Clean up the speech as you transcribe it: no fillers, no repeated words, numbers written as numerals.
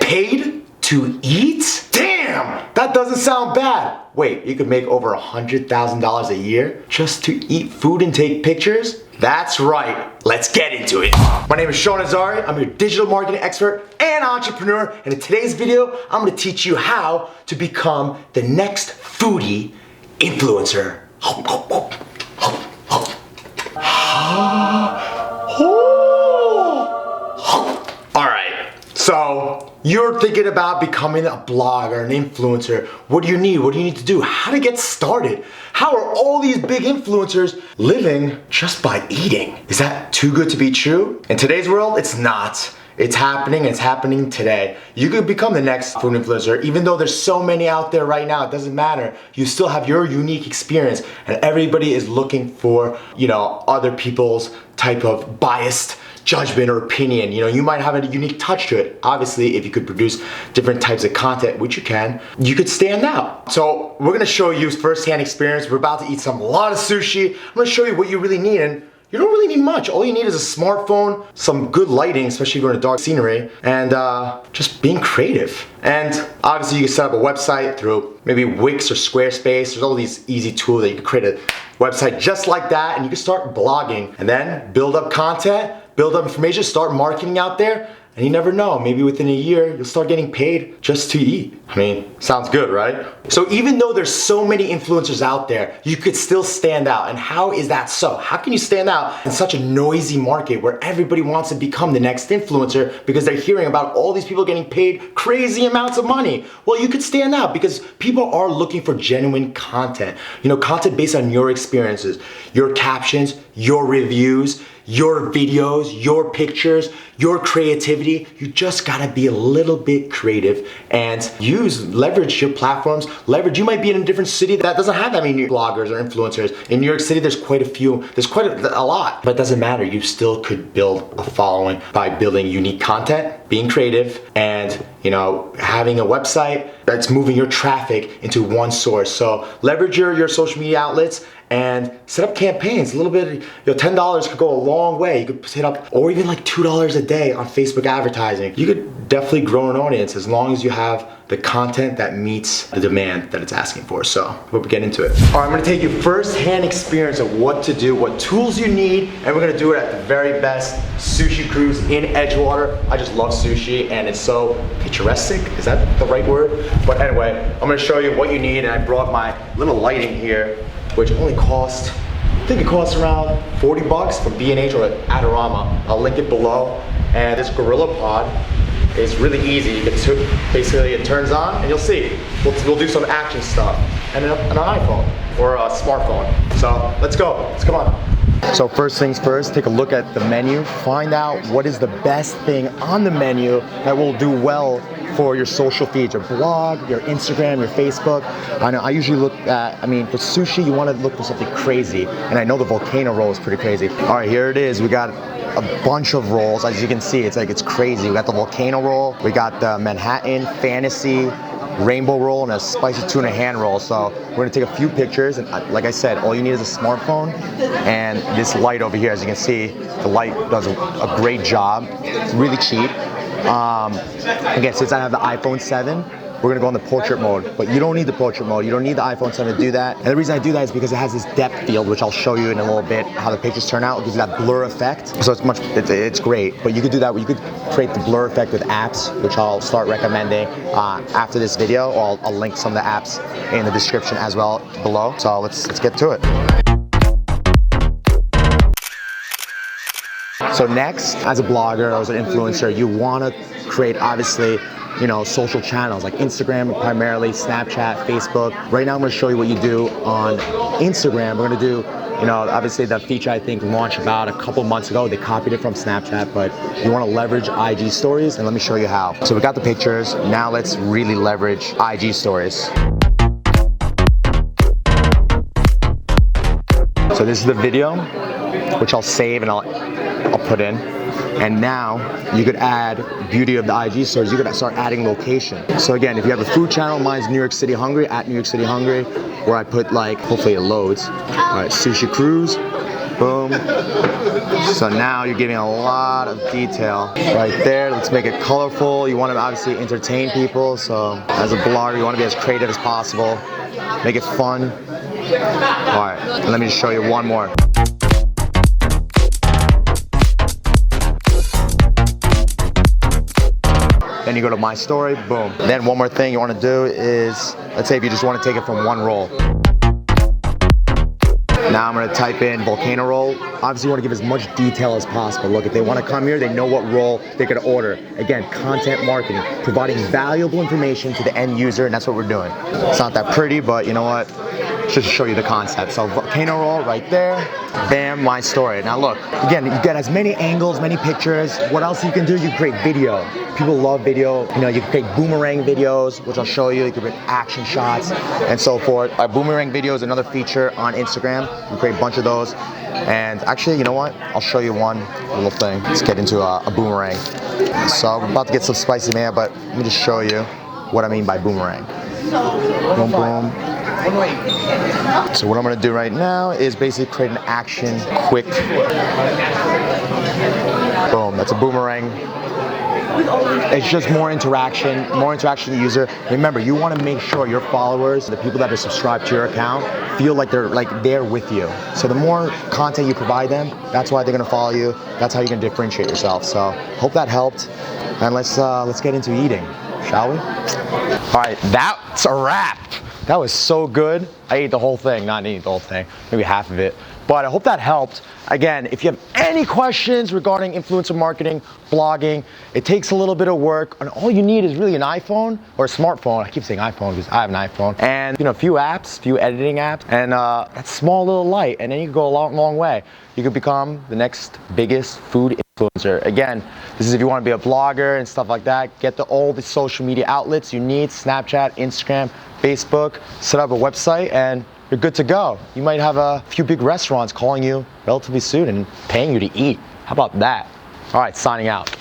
paid to eat? Damn, that doesn't sound bad. Wait, you could make over $100,000 a year just to eat food and take pictures? That's right, let's get into it. My name is Sean Azari, I'm your digital marketing expert and entrepreneur, and in today's video, I'm gonna teach you how to become the next foodie influencer. Alright, so you're thinking about becoming a blogger, an influencer. What do you need? What do you need to do? How to get started? How are all these big influencers living just by eating? Is that too good to be true? In today's world, it's not. It's happening today. You could become the next food influencer, even though there's so many out there right now, it doesn't matter. You still have your unique experience, and everybody is looking for, other people's type of biased judgment or opinion. You might have a unique touch to it. Obviously, if you could produce different types of content, which you could stand out. So we're gonna show you firsthand experience. We're about to eat a lot of sushi. I'm gonna show you what you really need, and you don't really need much. All you need is a smartphone, some good lighting, especially if you're in a dark scenery, and just being creative. And obviously you can set up a website through maybe Wix or Squarespace. There's all these easy tools that you can create a website just like that, and you can start blogging and then build up content, build up information, start marketing out there, and you never know, maybe within a year, you'll start getting paid just to eat. I mean, sounds good, right? So even though there's so many influencers out there, you could still stand out. And how is that so? How can you stand out in such a noisy market where everybody wants to become the next influencer because they're hearing about all these people getting paid crazy amounts of money? Well, you could stand out because people are looking for genuine content. Content based on your experiences, your captions, your reviews, your videos, your pictures, your creativity. You just gotta be a little bit creative and leverage your platforms. You might be in a different city that doesn't have that many bloggers or influencers. In New York City, there's quite a lot, but it doesn't matter. You still could build a following by building unique content, being creative, and having a website that's moving your traffic into one source. So leverage your social media outlets and set up campaigns. A little bit, $10 could go a long way. You could hit up, or even like $2 a day on Facebook advertising. You could definitely grow an audience as long as you have the content that meets the demand that it's asking for. So we'll get into it. All right, I'm gonna take you first-hand experience of what to do, what tools you need, and we're gonna do it at the very best sushi cruise in Edgewater. I just love sushi, and it's so picturesque. Is that the right word? But anyway, I'm gonna show you what you need, and I brought my little lighting here, which only cost, I think it costs around 40 bucks from B&H or Adorama. I'll link it below. And this GorillaPod is really easy. Basically, it turns on, and you'll see. We'll do some action stuff. And an iPhone or a smartphone. So let's go. Come on. So first things first, take a look at the menu. Find out what is the best thing on the menu that will do well for your social feeds, your blog, your Instagram, your Facebook. I know I usually look at, for sushi, you want to look for something crazy. And I know the volcano roll is pretty crazy. All right, here it is. We got a bunch of rolls. As you can see, it's crazy. We got the volcano roll, we got the Manhattan Fantasy rainbow roll, and a spicy tuna hand roll. So we're gonna take a few pictures, and like I said, all you need is a smartphone and this light over here. As you can see, the light does a great job. It's really cheap. Again, since I have the iPhone 7, we're gonna go in the portrait mode, but you don't need the portrait mode. You don't need the iPhone 7 to do that. And the reason I do that is because it has this depth field, which I'll show you in a little bit how the pictures turn out. It gives you that blur effect. So it's great, but you could do that. You could create the blur effect with apps, which I'll start recommending after this video. Or I'll link some of the apps in the description as well below. So let's get to it. So next, as a blogger, as an influencer, you want to create, obviously, social channels like Instagram, primarily Snapchat, Facebook. Right now, I'm going to show you what you do on Instagram. We're going to do, obviously that feature I think launched about a couple months ago. They copied it from Snapchat, but you want to leverage IG stories, and let me show you how. So we got the pictures. Now let's really leverage IG stories. So this is the video, which I'll save and I'll put in. And now you could add beauty of the IG stories. You could start adding location. So again, if you have a food channel, mine's New York City Hungry, at New York City Hungry, where I put hopefully it loads. All right, sushi cruise. Boom. So now you're getting a lot of detail right there. Let's make it colorful. You want to obviously entertain people. So as a blogger, you want to be as creative as possible. Make it fun. All right, let me just show you one more. Then you go to my story, boom. Then one more thing you want to do is, let's say if you just want to take it from one roll. Now I'm gonna type in volcano roll. Obviously you wanna give as much detail as possible. Look, if they wanna come here, they know what roll they're gonna order. Again, content marketing, providing valuable information to the end user, and that's what we're doing. It's not that pretty, but you know what? Just to show you the concept. So volcano roll right there, bam, my story. Now look, again, you get as many angles, many pictures. What else you can do? You can create video. People love video. You know, you can create boomerang videos, which I'll show you. You can create action shots and so forth. A boomerang video is another feature on Instagram. You can create a bunch of those. And actually, you know what? I'll show you one little thing. Let's get into a boomerang. So I'm about to get some spicy man, but let me just show you what I mean by boomerang. Boom, boom. So what I'm gonna do right now is basically create an action, quick. Boom, that's a boomerang. It's just more interaction to the user. Remember, you wanna make sure your followers, the people that are subscribed to your account, feel like they're with you. So the more content you provide them, that's why they're gonna follow you. That's how you're gonna differentiate yourself. So hope that helped. And let's get into eating, shall we? All right, that's a wrap. That was so good. I ate the whole thing, not eating the whole thing, maybe half of it. But I hope that helped. Again, if you have any questions regarding influencer marketing, blogging, it takes a little bit of work, and all you need is really an iPhone or a smartphone. I keep saying iPhone because I have an iPhone, and a few apps, few editing apps, and that small little light, and then you can go a long way. You could become the next biggest food influencer. Again, this is if you want to be a blogger and stuff like that. Get all the social media outlets you need: Snapchat, Instagram, Facebook. Set up a website, and you're good to go. You might have a few big restaurants calling you relatively soon and paying you to eat. How about that? All right, signing out.